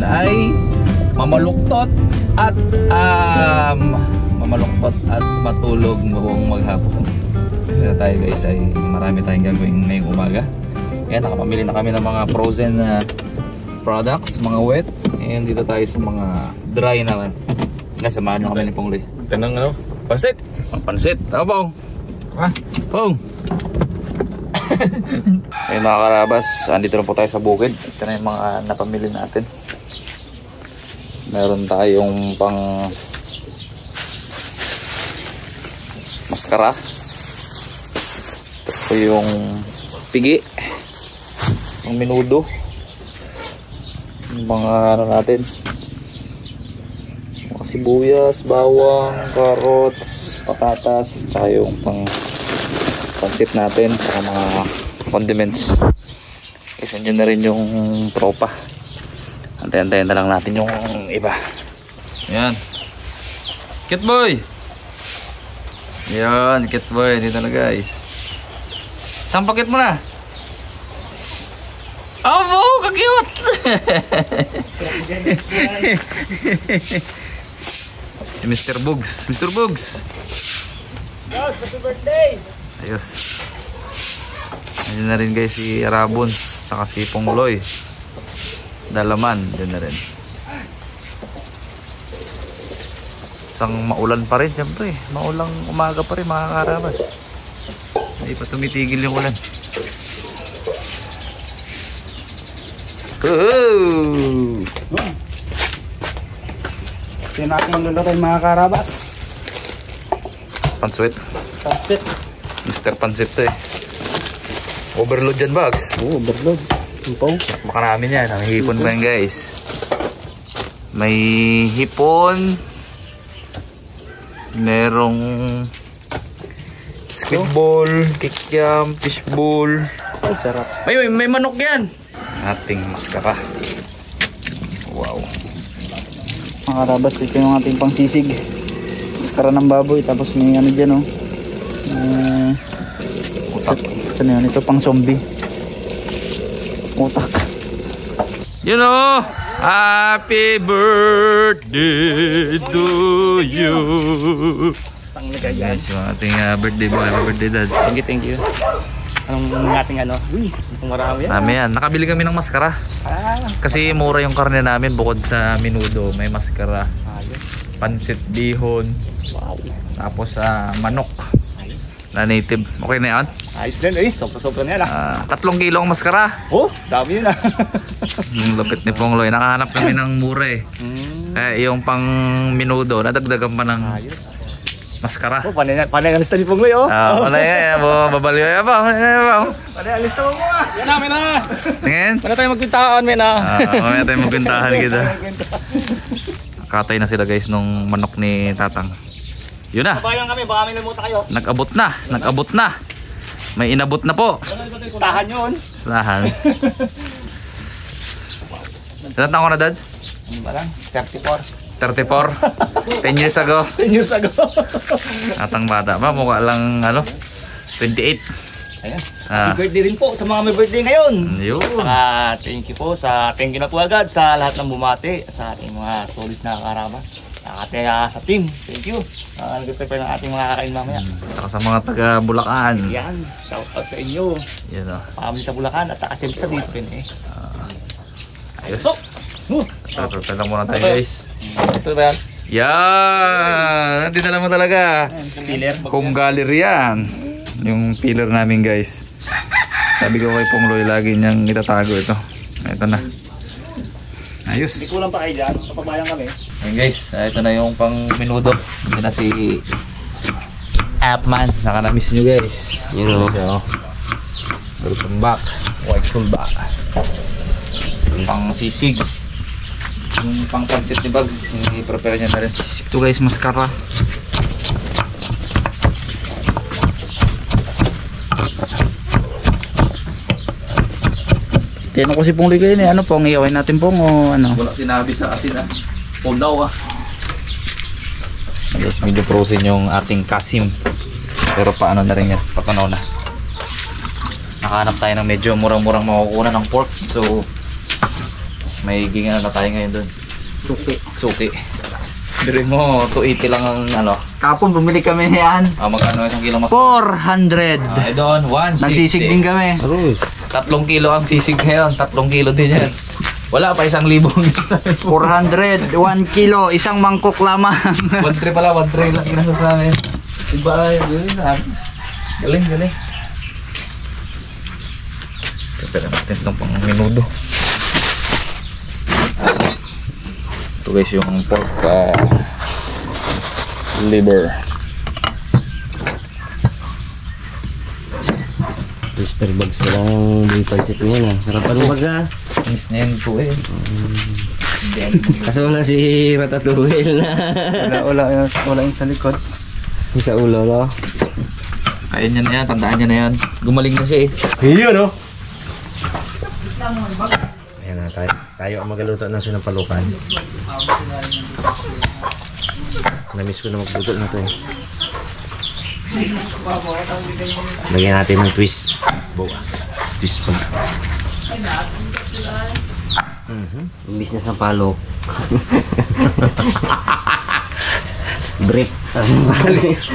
ay mamaluktot at matulog buong maghapon. Kaya tayo guys ay marami tayong gagawin ngayong umaga. Kaya nakapamili na kami ng mga frozen products, mga wet. Ngayon dito tayo sa mga dry naman. Samahan nyo kami ni Pongloy. Tanong ano? Pansit! Ang pansit! Tama Pong! Pong! Ayun mga karabas, andito na po tayo sa bukid. Ito na yung mga napamili natin. Meron tayong pang maskara. Ito po yung pigi, ang menudo, yung mga ano natin, mga sibuyas, bawang, carrots, patatas, tsaka yung pansit natin, tsaka mga condiments. Kasi andyan na rin yung tropa. Antayin-antayin na lang natin yung iba. Yan, cute boy. Yan, cute boy. Dito na guys. Isang paket mo na. Oh, wow, ka-cute. Si Mr. Bugs. Mr. Bugs. Happy birthday. Ayos. Ayun na rin guys si Rabon, saka si Pongloy. Dalaman, dyan na rin. Isang maulan pa rin syempre. Maulang umaga pa rin mga karabas. Hindi pa tumitigil yung ulan. Woohoo! Ito yung aking lulutoy mga karabas. Pansit. Pansit. Mr. Pansit to eh. Overload dyan bags. Oo, overload. Baka namin yan. May hipon pa yan guys. May hipon. Merong squid ball, kikiam, fish ball. Ay, sarap. May manok yan. Ating maskara. Wow. Mga karabas, ito yung ating pangsisig. Maskara ng baboy. Tapos may ano dyan, oh. Utak. Ano yan? Ito pang zombie. Utak. You know, happy birthday to you. Ang nagagyan. Yes, yung ating birthday boy. Happy birthday dad. Thank you. Anong ating ano? Uy, itong marami yan. Dami yan. Nakabili kami ng maskara. Kasi mura yung karne namin bukod sa menudo. May maskara. Ayos. Pansit bihon. Wow. Tapos manok. Ayos. Na native. Okay na yan? Ayos din eh. Sobra-sobra na yan 3 kilo ang maskara. Oh, dami yun Yung lapit ni Pongloy. Nakahanap kami ng mura eh. Kaya yung pang menudo, nadagdagan pa ng maskara. Oh, panay alista ni Pongloy oh. Panay babaliw yan ba? Panay alista mo ah. Yan namin na. Tingin? Panay tayo magpintahan men Mamaya tayo magpintahan kita. Katay na sila guys nung manok ni Tatang. Yun na. Bayan kami, baka may limutan kayo. Nag-abot na. May inabot na po. Listahan yun. Listahan. Ilan taon ko na dads? Ano ba lang? 34. 34. 10 years ago. 10 years ago. Atang bata ba? Mukha lang 28. Ayan. Happy birthday rin po sa mga may birthday ngayon. Yun. Saka thank you na po agad sa lahat ng bumati at sa ating mga solid na karabas. Sa team. Thank you. Nag-prepare ng ating mga kakain mamaya. Saka sa mga taga Bulacan. Yan. Shout out sa inyo. Yan o. Pamilya sa Bulacan at saka siyempre sa dito rin eh. Ayos. Prepare lang muna tayo guys. Ito ba yan? Yan! Dinala mo talaga. Filler. Kung galer yan. Yung filler namin guys. Sabi ko kay Pongloy lagi niyang itatago ito. Ito na. Ayos. Hindi kulang pa kayo dyan. Kapagbayan kami. Ayan guys. Ito na yung pang menudo. Ito na si Appman. Naka-na-miss nyo guys. You know. So, welcome back. Welcome back. Pang sisig. Yung pang pansit ni Bugs. Hindi prepare niya na rin. Sisig to guys. Maskara. Tinanong ko si Pongloy kayo eh. Ano pong iaway natin pong o ano? Wala sinabi sa asin ah. Pong daw ah. Guys, medyo frozen yung ating kasim. Pero paano na rin yan. Patanaw na. Nakahanap tayo ng medyo murang-murang makukuha ng pork. So May gingan na tayo ngayon doon. Suki. Suki. Dire mo, 280 lang ang ano. Kapon bumili kami niyan. Magkano isang kilo mas? 400. Ay doon, 160. Nagsisig din kami. 3 kilo ang sisig ngayon, 3 kilo din yan. Wala pa 1,000 isa. 400, 1 kilo, isang mangkok lamang. 1,3 pala, 1,3 lang kinasa sa amin. Diba, yun na. Galing, galing. Kapila natin itong pang menudo. Ito guys yung pork liver. Mr. Bugs pa lang yung pancit niya na. Sarapan mo baga. Miss na yun po eh. Kaso wala si Ratatouille na. Wala yung sa likod. Yung sa ulo, no? Kaya niya na yan, tandaan niya na yan. Gumaling na siya eh. Iyo, no? Ayan na, tayo ang magaluto ng sinampalukan. Namiss ko na magluto na to eh. Lagyan natin ng twist. Twist pa. Imbis na sa palok. Brief.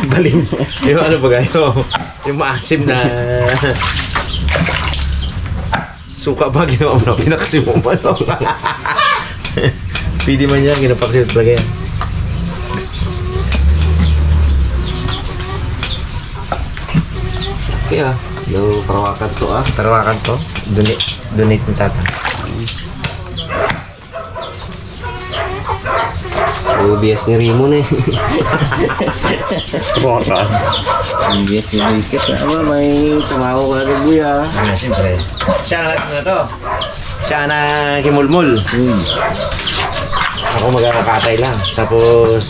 Balim. Yung ano ba gayo? Yung maasim na suka ba ginawa mo na pinakasim mo man. Pwede man yan, ginapaksim talaga yan. Kaya, yung parawakan to Parawakan to? Donate ng tata. OBS ni Rimo na eh. Parawakan. OBS ni Wicket. May tumawa ko na rin buya. Siyempre. Siya na to. Siya na kimulmul. Ako magkakatay lang. Tapos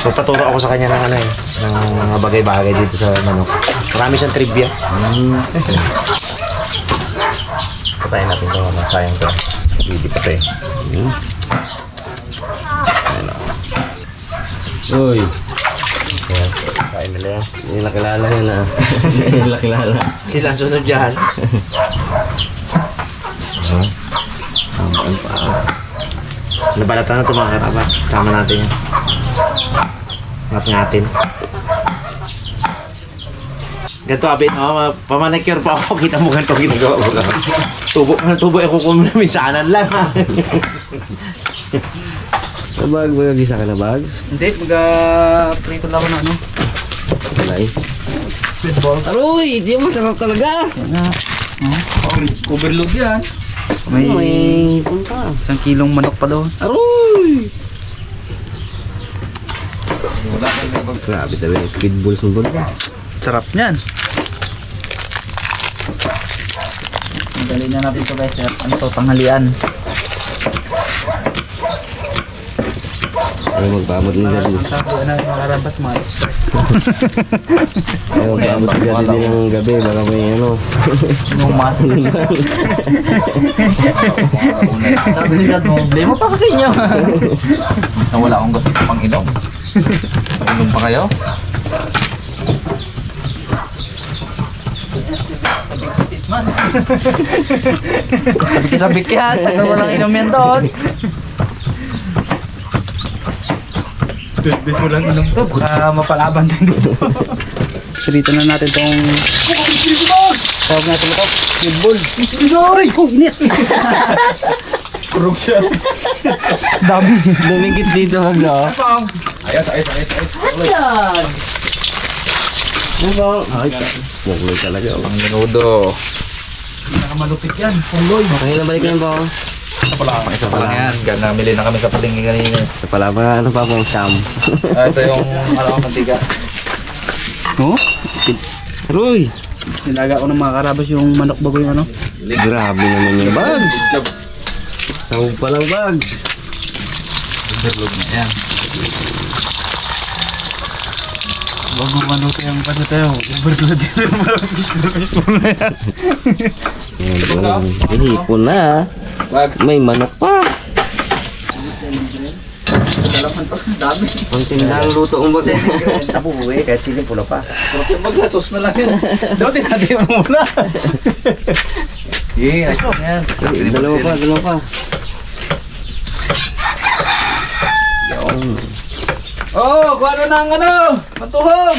magpaturo ako sa kanya ng ano eh, ng mga bagay-bagay dito sa manok. Marami siyang trivia. Patayin natin ito, masayang to. Hindi pa ito eh. Ayun o. Uy! Ayan, kain nila yan. Hindi nakilala yan ah. Hindi nakilala. Sila ang sunod dyan. Ang pa. Nabalatan na ito mga karabas. Kasama natin yan. Ngat-ngatin. Ganito abit, pamanicure pa ako. Kita mo ganito ginagawa ko lang. Tubo ako kung minsanan lang. Nabag, magagisa ka na bags? Hindi, mag-prito lang ako na ano. Kalay. Aroy, hindi mo masarap talaga. Overload yan. May punta. 1 kilong manok pa doon. Aroy! Grabe talaga yung squid balls ng buwan. Sarap niyan. Madali na natin ito guys. Ano to, tanghalian. Ayaw magpamot ng gabi. Sabi na makarabas mga stress. Ayaw magpamot ng gabi din ng gabi. Baka may ano. Inuman. Sabi ni Dad mo, problema pa ko sa inyo. Mas na wala akong gusto sa pang-inom. Pang-inom pa kayo? Sabik yan. Tagal walang inom yan doon. Bis mo lang inom to. Baka mapalaban tayo dito. Salita na natin tong tawag natin ito. Football. Sorry! Oh, init! Kurog siya. Dami. Lumigit dito maglo. Ayos. Ayan! Ano ba? Ay, magloy talaga. Ang menudo. Nakamalupit yan. Pungloy. Okay na balik yan ba? Isa pa lang yan. Namili na kami sa palengke kanina. Ito pala ba? Ano pa pong sham? Ito yung mantika. Oh? Aroy! Nilaga ko ng mga karabas yung manok bago yung ano. Grabe naman yung bags! Sahog pa lang bags! Overload na yan. Bago manok yung ano tayo. Overload yun. Hihipon na. May manok pa. Dami. Ang tindang luto ang bags. Tabubuhay kahit siling pula pa. Sarap yung magsasos na lang yun. Daw, tinatay mo muna. Yeah, ayos na yan. Dalawa pa. Oh, kuha na ng matuhog.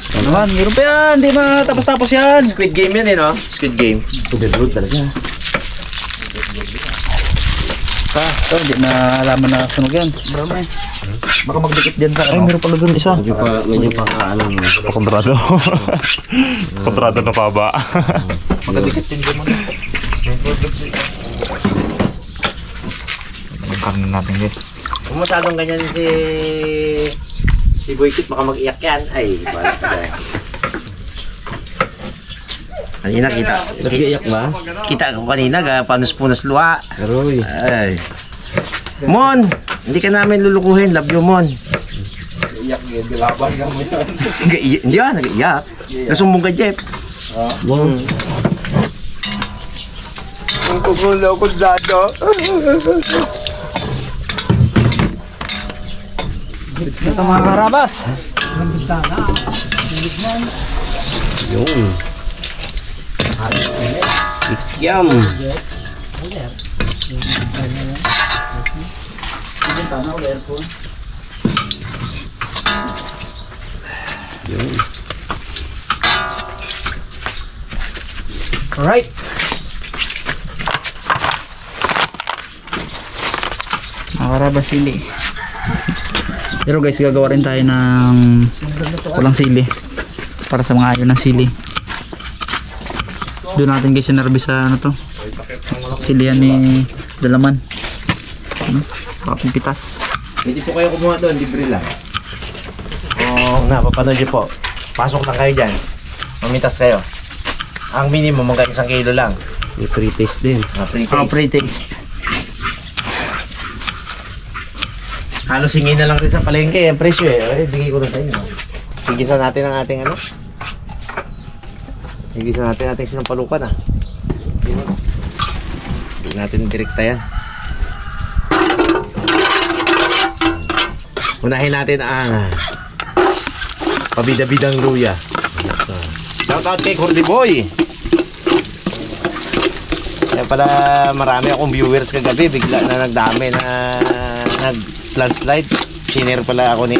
Ano naman, meron pa yan. Hindi matapos-tapos yan. Squid Game yan no? Squid Game. Good talaga. Ito, hindi na alaman na sunog yan. Marami. Baka magdikit dyan sa Ay, meron pala doon isa. Medyo pa Kontrado. Kontrado na pa ba? Magdikit yun dyan muna. Yung karne natin guys. Kung masyadong ganyan si Boykit, baka mag-iyak yan. Ay, bala ka. Kanina kita. Nag-iiyak ba? Kita ko kanina, panos-punos luha. Aroy. Ay. Mon! Hindi ka namin lulukuhin. Love you, Mon. Iyak, gilaban ka mo yan. Hindi ah, nag-iyak. Nasumbong ka, Jeff. Bon. Ang kukulo ko dado. It's na ito mga karabas. Yun. Ikyam. Yun. Alright. Mga karabas sili. Pero guys, gagawa rin tayo ng walang sili para sa mga ayaw ng sili. Doon natin guys sinarbi sa ano to, silihan ni Dalaman, pitas. Hindi po kayo kumuha doon, libre lang. Oo, napapanood nyo po. Pasok lang kayo dyan. Mamitas kayo. Ang minimum hanggang 1 kilo lang. May pre-taste din. Pre-taste. Halos hingin na lang rin sa palengke ang presyo eh. Bigay ko na sa inyo. Higisan natin ang ating ano. Higisan natin ating sinampalukan ah. Hindi natin direkta yan. Unahin natin ang pabida-bidang luya. Shout out kay Cordy Boy. Kaya pala marami akong viewers kagabi. Bigla na nagdami na landslide. Shinare pala ako ni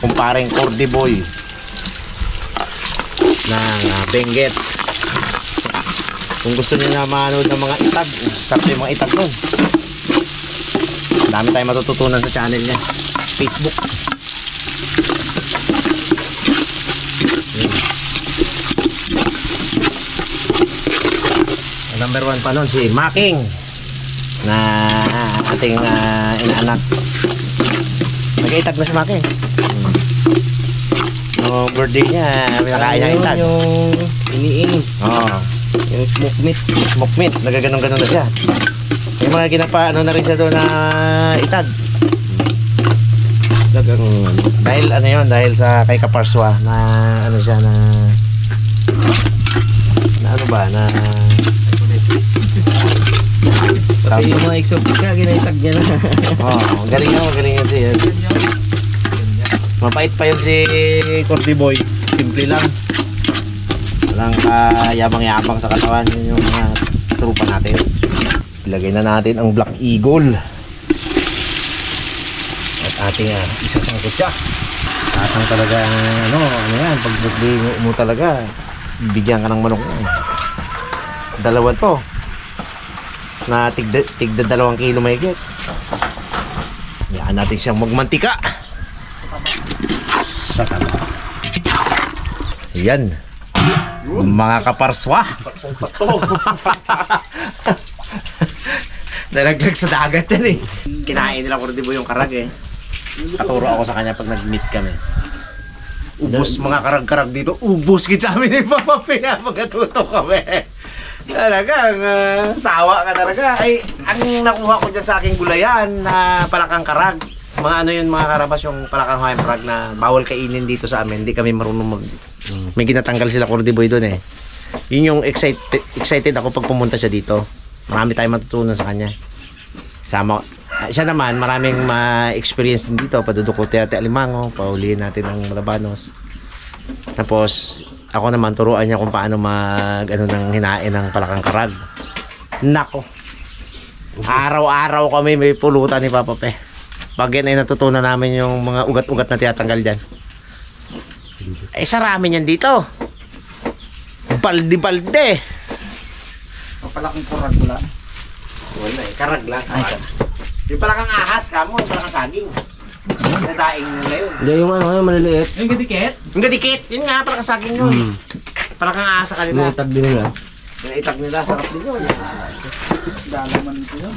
kumparing Cordy Boy ng Benguet. Kung gusto niyo na manood ng mga itag, sarap yung mga itag doon. Dami tayong matututunan sa channel niya. Facebook. Number 1 pa nun si Making na ating inaanak. Nag-itag na si Making. Yung birthday niya, pinakain niya itag. Yung iniing. Oo. Yung smoke meat. Smoke meat, nagaganon-ganon na siya. Yung mga ginapa, ano na rin siya doon na itag. Dahil ano yun, dahil sa kay Kaparswa na ano siya na ano ba, na Pati yung mga exotica, ginaitag niya na. oh, magaling yan siya. Mapait pa yun si Cordy Boy. Simple lang. Walang kayabang-yabang sa katawan. Yun yung mga trupa natin. Ilagay na natin ang Black Eagle. At ating isasangkot siya. Tatang talaga ano yan. Pag mo talaga, bigyan ka ng manok yan. Dalawa to. Na tigda 2 kilo mahigit. Yan natin siyang magmantika. Sa kama. Yan. Mga kaparswa. Nalaglag sa dagat yan eh. Kinain nila Cordy Boy yung karag eh. Katuro ako sa kanya pag nag-meet kami. Ubus mga karag-karag dito. Ubus kita kami ni Papa Pina pagkatuto kami. Talagang sawa ka talaga. Ay, ang nakuha ko dyan sa aking gulayan na palakang karag. Mga ano yun mga karabas, yung palakang karag na bawal kainin dito sa amin. Hindi kami marunong may ginatanggal sila Cordy Boy doon eh. Yun yung excited ako pag pumunta siya dito. Marami tayong matutunan sa kanya. Siya naman, maraming ma-experience din dito. Padudukote natin alimango, paulihin natin ang malabanos. Tapos, Ako naman turuan niya kung paano ng hinain ng palakang karag. Nako. Araw-araw kami may pulutan ni Papa Pe. Pag yan ay natutunan namin yung mga ugat-ugat na tinatanggal dyan. Eh, sarami yan dito. Balde-balde. Papalaking kurag pula. Wala eh, karag lang. Yung palakang ahas kamo, yung palakang saging. Nadaing nila yun. Hindi yung ano, maliliit. Yung gadikit? Yung gadikit, yun nga, palakang saging yun. Palakang ahas sa kanila. Itab din nila. Pinaitag nila, sarap din yun. Dalaman nito yun.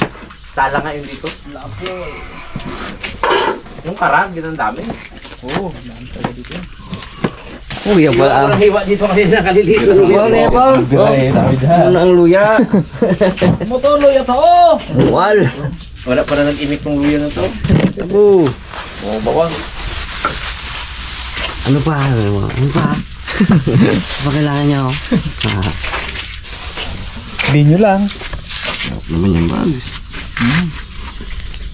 Tala nga yun dito. Yung karag, yun ang dami. Oo, dami talaga dito yun. Uy, yan pala. Walang hiwa dito kasi nakalilito. Ano yan pa? Ano ang luya? Motuloy ito! Wal. Wala pa na nag-imik ng luya na to. Abo. Oo, bawang. Ano pa? Ano pa? Ano kailangan niya ako? Hindi nyo lang. Naman yung bags.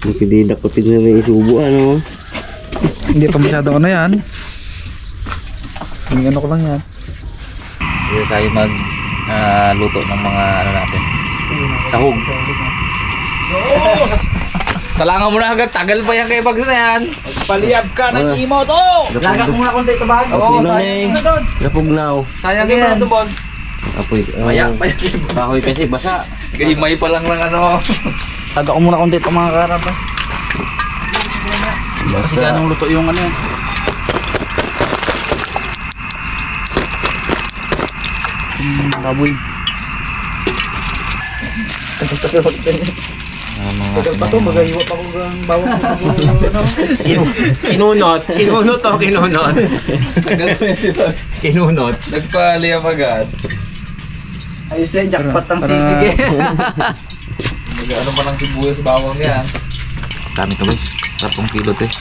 Nakididakotin na may isubo, ano? Hindi pa masyado ano yan. Hindi ano ko lang yan. Hindi tayo mag luto ng mga ano natin. Sahog. Salangan mo na agad, tagal pa yan kay bags na yan. Paliyab ka ng imo to! Laga ko muna konti ito bag. Oo, sayang na doon. Napugnaw. Sayang yan. Apoy. Payak pa yan. Kahoy kasi basa. Gimay pa lang ano. Laga ko muna konti ito mga karabas. Kasi ganong luto yung ano yan. Baboy. Tagal pa to, magayiwa pa ko ng bawang ano. Kinunot to, kinunot. Kinunot. Nagpaliyap agad. Ayos eh, jackpot ang sisig eh. Mag-ano pa lang sibuyas bawang yan. Dami to guys. 3 kilo to eh.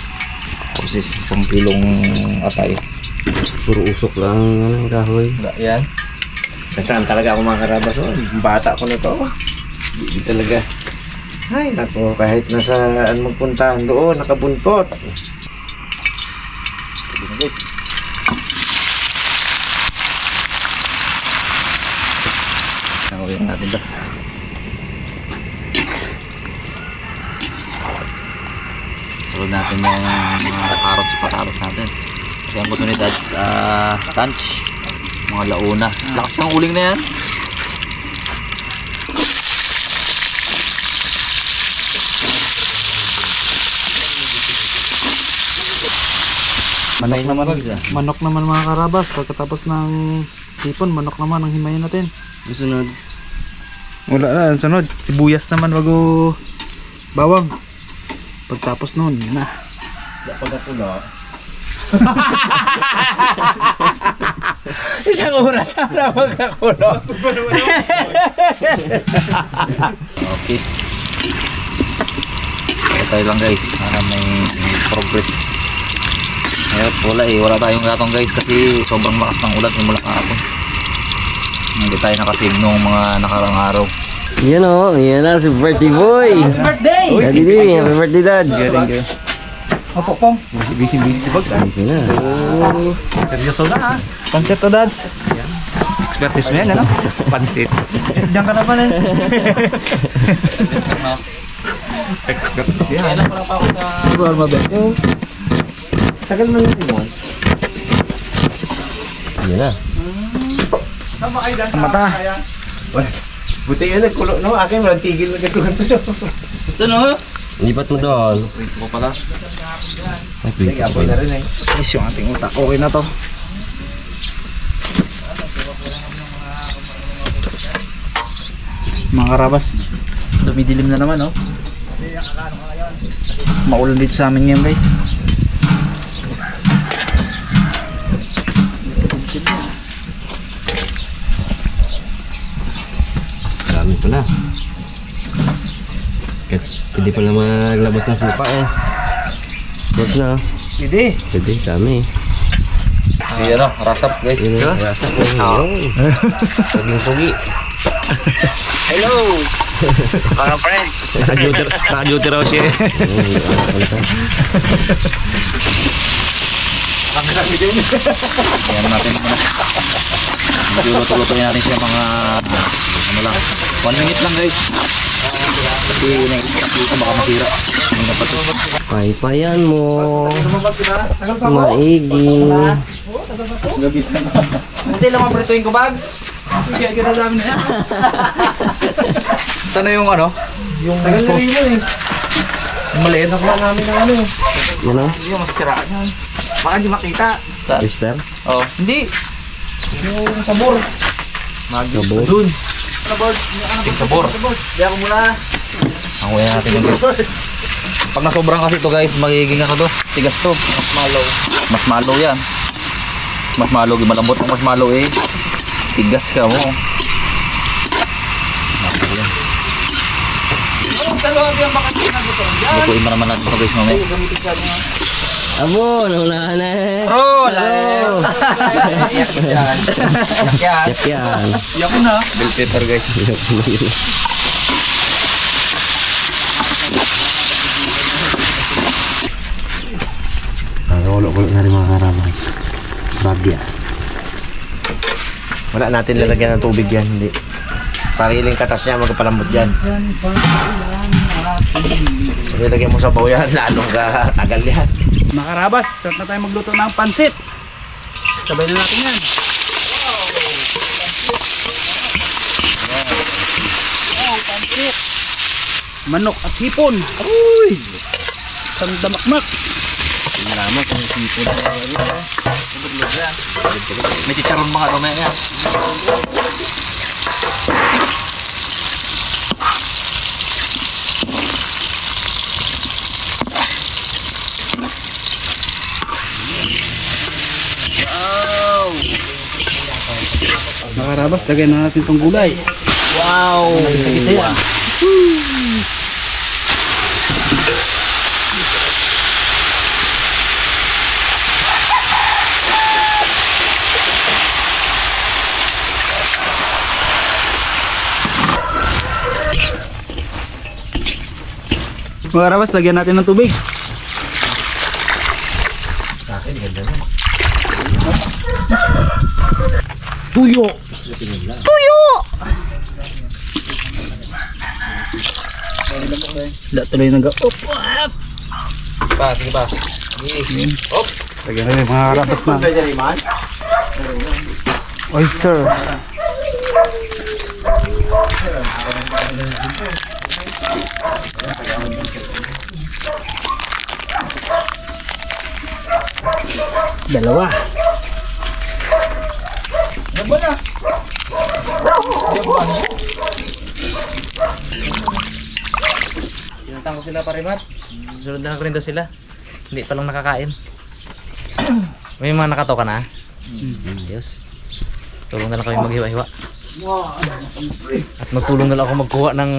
Tapos 1 kilong atay. Puro usok lang ang kahoy. Yan. Saan talaga ako mga karabas? Oh, bata ko na to. Hindi talaga. Ay, nako, kahit nasaan magpuntahan doon, nakabuntot. Pwede na guys. Nakawin natin ito. Sunod natin yung mga carrots, patatas natin. Kasi ang oportunidad sa lunch. Mga launa. Lakas ng uling na yan. Manok naman mga karabas. Pagkatapos ng tipon, manok naman ang himayin natin. Masunod. Wala na, sunod. Sibuyas naman bago bawang. Pagtapos nun, yun na. Isang oras na magkakulo. Okay. Tayo lang guys. Para may progress. Ngayon, wala eh. Wala tayong gatong guys kasi sobrang lakas ng ulat yung mula kahapon. Hindi tayo nakasave nung mga nakarang araw. Yan o, yan na si birthday boy. Happy birthday! Happy birthday dad. Opo, Pong. Busy si Bags. Busy na. Seryoso na ha. Pansit to, dads. Expertise mo yan, ano? Pansit. Diyan ka naman eh. Expertise yan. Kailan pa lang pa ako sa... Siguro mabet. Tagal mo yung timon. Yan na. Ang mata. Buti yun, nagkulo. No, akin walang tigil na gatuhan to. Ito no? Lipat mo doon. Prito ko pala. Ay, prito Apo na rin eh. Yes, yung ating utak. Okay na to. Mga karabas. Dumidilim na naman, oh. Maulan dito sa amin ngayon, guys. Dami pala. Pwede pala maglabas ng supa eh. Wag na. Pwede. Pwede, dami. Si ano, rasap guys. Yun o, rasa ko. Pugi-pugi. Hello! Mga friends! Naka-duty, naka-duty raw siya. Ayan natin muna. Medyo luto-lutoy natin siya mga ano lang. 1 minute lang guys. Kasi na-stop dito baka masira. Hindi na pa ito. Paypayan mo. Maigi. Hindi lang maprituin ko bags. Sana yung ano? Yung sauce. Yung maliit na kuha namin ng ano. Yan o. Yung masisiraan yan. Baka hindi makita. Mister. Oh, hindi. Yung sabor. Sabor. Dun. Yung sabor. Di ako muna. Ang kuya natin yung guys. Pag nasobrang kasi ito guys, magiging ano to, tigas to. Mas malo yan. Mas malo, malambot ang mas malo eh. Tigas ka mo. Lutuin mo naman natin ito guys mamaya. Abo, naunahan na eh. Bro, lahat. Yak yan. Yak yan. Iyak ko na. Bell pepper guys. Ulo-ulo na rin mga karaman. Bagya. Wala natin lalagyan ng tubig yan, hindi. Sariling katas niya, magpalambot yan. Kasi lagyan mo sa baw yan, lalong tagal yan. Mga karabas, start na tayo magluto ng pansit. Sabay na natin yan. Pansit. Manok at hipon. Uy! Sandamakmak. May chicharon mga rumaya yan. Mga karabas, lagay na natin itong gulay. Wow! Mga karabas, lagyan natin ng tubig. Tuyo! Tuyo! Wala tuloy nag-up. Pa, sige pa. Lagyan natin mga karabas na oyster. Dalawa. Pinuntan ko sila parimat. Sunod na rin daw sila. Hindi pa lang nakakain. May mga nakataw ka na? Yes. Tulong na lang kami maghiwa-hiwa. At magtulong na lang ako magkuha ng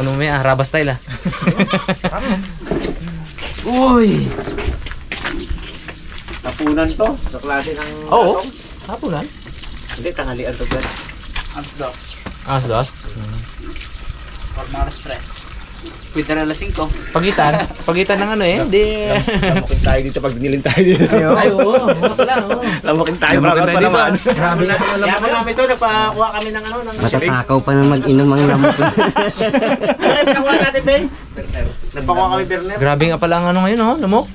ano may Raba style ah. Uy! Tapunan to, sa klase ng... Oo. Hapunan? Hindi, tanghalian to guys. Ah, dos. Formal stress. Pwede na lasing ko. Pagitan ng ano eh. Hindi. Lamukin tayo dito pag binilin tayo dito. Ay, oo. Wala, oo. Lamukin tayo pa naman. Grabe na. Kaya pa namin to, nagpakuha kami ng ano, ng siling. Matatakaw pa na mag-inom ang lamok. Ay, pinakuha natin, Ben. Nagpakuha kami, Berner. Grabe nga pala ang ano ngayon, oh. Lamok.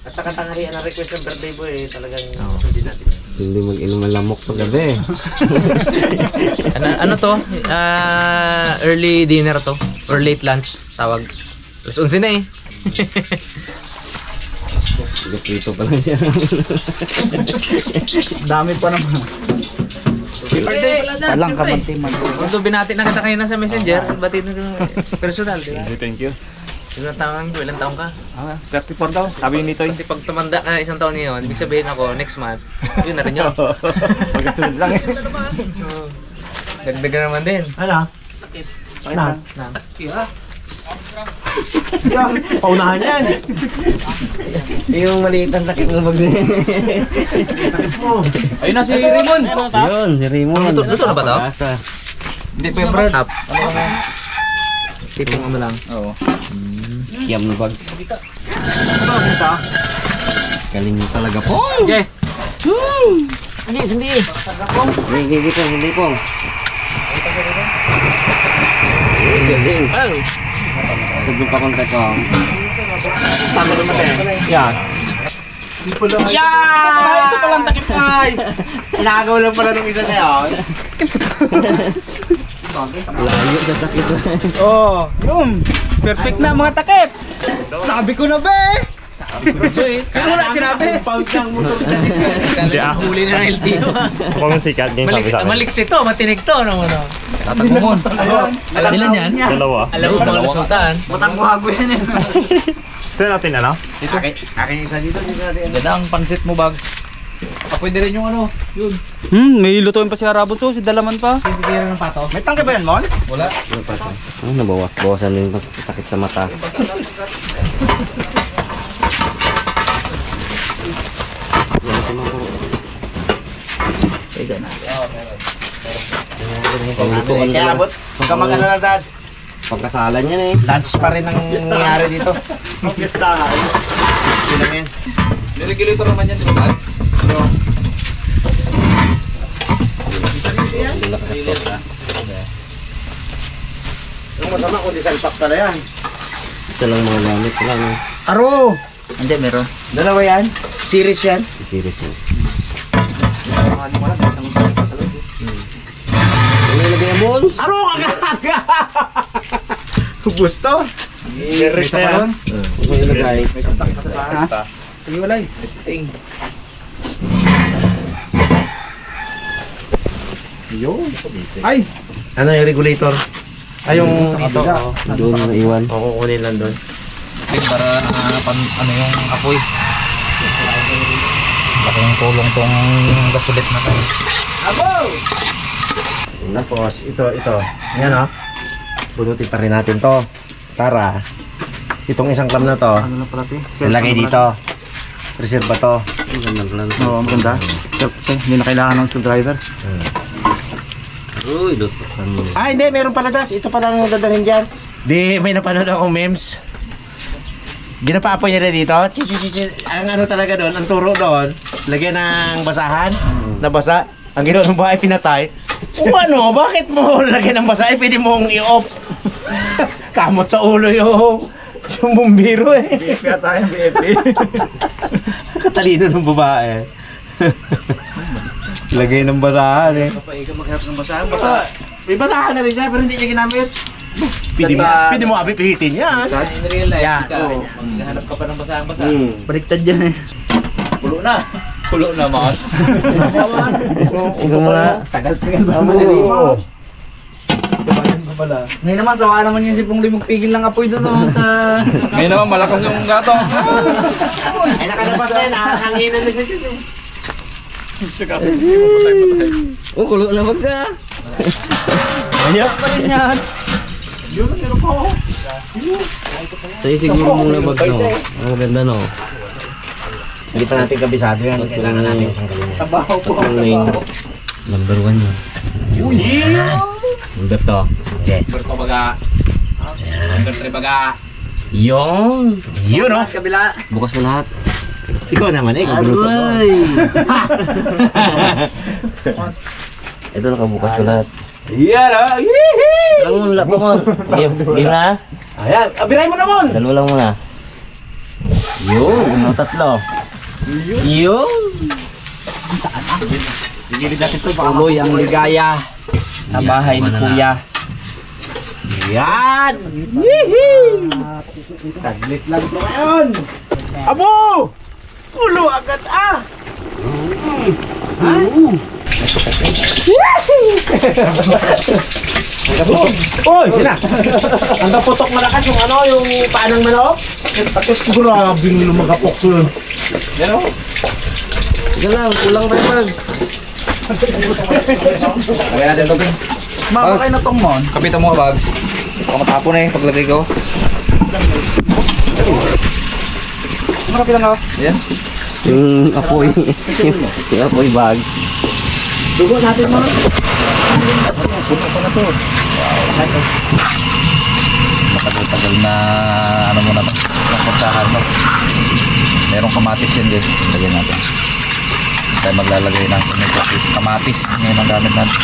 At saka tanghalian ang request ng birthday boy, talagang sundin natin. Hindi mag-inom ang lamok paggabi. Ano to? Early dinner to. Or late lunch. Tawag. Alas 11 na eh. Prito pa lang siya. Dami pa naman. Birthday pala dyan, Palang siyempre. kamantiman. Kung binati na kita kanina sa messenger, batid na personal, di ba? Thank you. Ilang taon ka? 34 daw. Sabi nito Kasi pag tumanda ka isang taon niyon, ibig sabihin ako, next month, yun na rin yun. Magkasunod lang eh. Dagdag naman din. Ano? Na. Paunahan yan. Yung maliit ang takip ng bag. Ayun na si Raymond! Yun, si Raymond. Luto na ba to? Pag-asa. Hindi pa yung Brad. Ano ka nga? Tipong ano lang. Oo. Kiam na bags. Galing mo talaga po. Okay. Sindi. Hindi pong. Galing. Sabi pa kontak ko. Yan. Yeah! Ito palang takip ay. Inagaw lang pala nung isa na yun. Layo sa takip. Oh, yun. Perfect na mga takip. Sabi ko na ba eh. Pero wala sinabi. Compound ng motor. Hindi ah. Huli na ng LTO. Ako ng sikat. Ganyan sabi sa akin. Maliksi to, matinig to. Ano? Tatagumon. Alam nila yan? Dalawa. Alam mo mga resultaan. Matangguhago yan eh. Ito natin ano? Akin isa dito. Ganda ang pansit mo, Bags. Pwede rin yung ano, yun. May lutuin pa si Harabon so, si Dalaman pa. Pwede ng pato. May tangke ba yan, Mon? Wala. Ano nabawas? Bawasan yung sakit sa mata. Kaya abot. Huwag ka mag-alala, Dads. Pagkasalan yan eh. Lunch pa rin ang nangyari dito. Pistahan. Yun lang yan. Niregulator naman yan, di ba, Bags? Yung masama kung di salpak ka na yan. Isa lang mga gamit lang. Aro! Hindi, meron. Dalawa yan. Series yan. Serious yan. Ano ilagay ang balls? Aro ka! Gusto? Meron na yan. Ano ilagay? Sige, walay. Testing. Ay! Ano yung regulator? Ay, yung ito. Doon na iwan. Oo, kukunin lang doon. Para ano yung apoy. Laking tulong tong gasulit na tayo. Tapos, ito. Yan o. Bunutin pa rin natin to. Para, itong isang clam na to, Ano na pala ito? ilagay dito. Reserve ba to? Ang gandang lang. Oo, maganda. Hindi na kailangan ng screwdriver. Uy, lutusan mo. Ah, hindi. Meron pala, Das. Ito pala ang dadalhin dyan. Di, may napanood akong memes. Ginapaapoy niya na dito. Ang ano talaga doon, ang turo doon, lagyan ng basahan, na basa. Ang ginawa ng bahay, pinatay. O ano, bakit mo lagyan ng basa? Pwede mong i-off. Kamot sa ulo yung bumbiro eh. Kaya tayong BFP. Katalino ng babae. Lagay ng basahan eh. Kapag ikaw magharap ng basahan, May basahan na rin siya pero hindi niya ginamit. Pwede mo apipihitin yan. In real life, Yeah, ikaw, oo. maghahanap ka pa ng basahan-basahan. Baliktad yan eh. Pulo na. Pulo naman. Ikaw muna. Tagal-tagal ba mo? Ngayon naman, sawa naman yung si Pungli magpigil ng apoy doon sa... Ngayon naman, malakas yung gatong. Ay nakalabas na yun, hanginan na siya dyan. Oh, kulo na bagsa. Pa rin yan. Sa'yo siguro mong labag no. Ang ganda no. Hindi pa natin kabisado yan. Kailangan natin tanggalin yan. Sabaw po. Ang main. Number 1 yun. Number 2. Okay. Number 2 baga. Number 3 baga. Yung. Yun o. Kabila. Bukas na lahat. Ikaw naman eh, gaguluto ko. Aray! Ito nakabukas na lahat. Yan o. Lang mo, lap mo. Game na. Ayan, abiray mo naman. Dalawa lang muna. Yun, ano tatlo. Yun. Sigilid natin ito. Tuloy ang ligaya na bahay ni Kuya. Yan. Saglit lang ito. Ngayon. Abo! Ulo agad ah. Oy, yun na. Ang naputok malakas yung ano, yung paa ng manok. Bakit grabing lumagapok yun. Yan o. Sige lang, kulang pa yung bags. Lagyan natin ito, Ping. Makakay na tong mon. Kapitan mo, Bags. Baka matapon eh, paglagay ko. Makapilang ako. Yan. Yung apoy. Yung apoy bag. Dugo natin mo. Matagal-tagal na ano mo na to. Napuntahan mo. Merong kamatis yan guys. Lagyan natin. Tayo maglalagay ng kamatis. Ngayon ang gamit natin.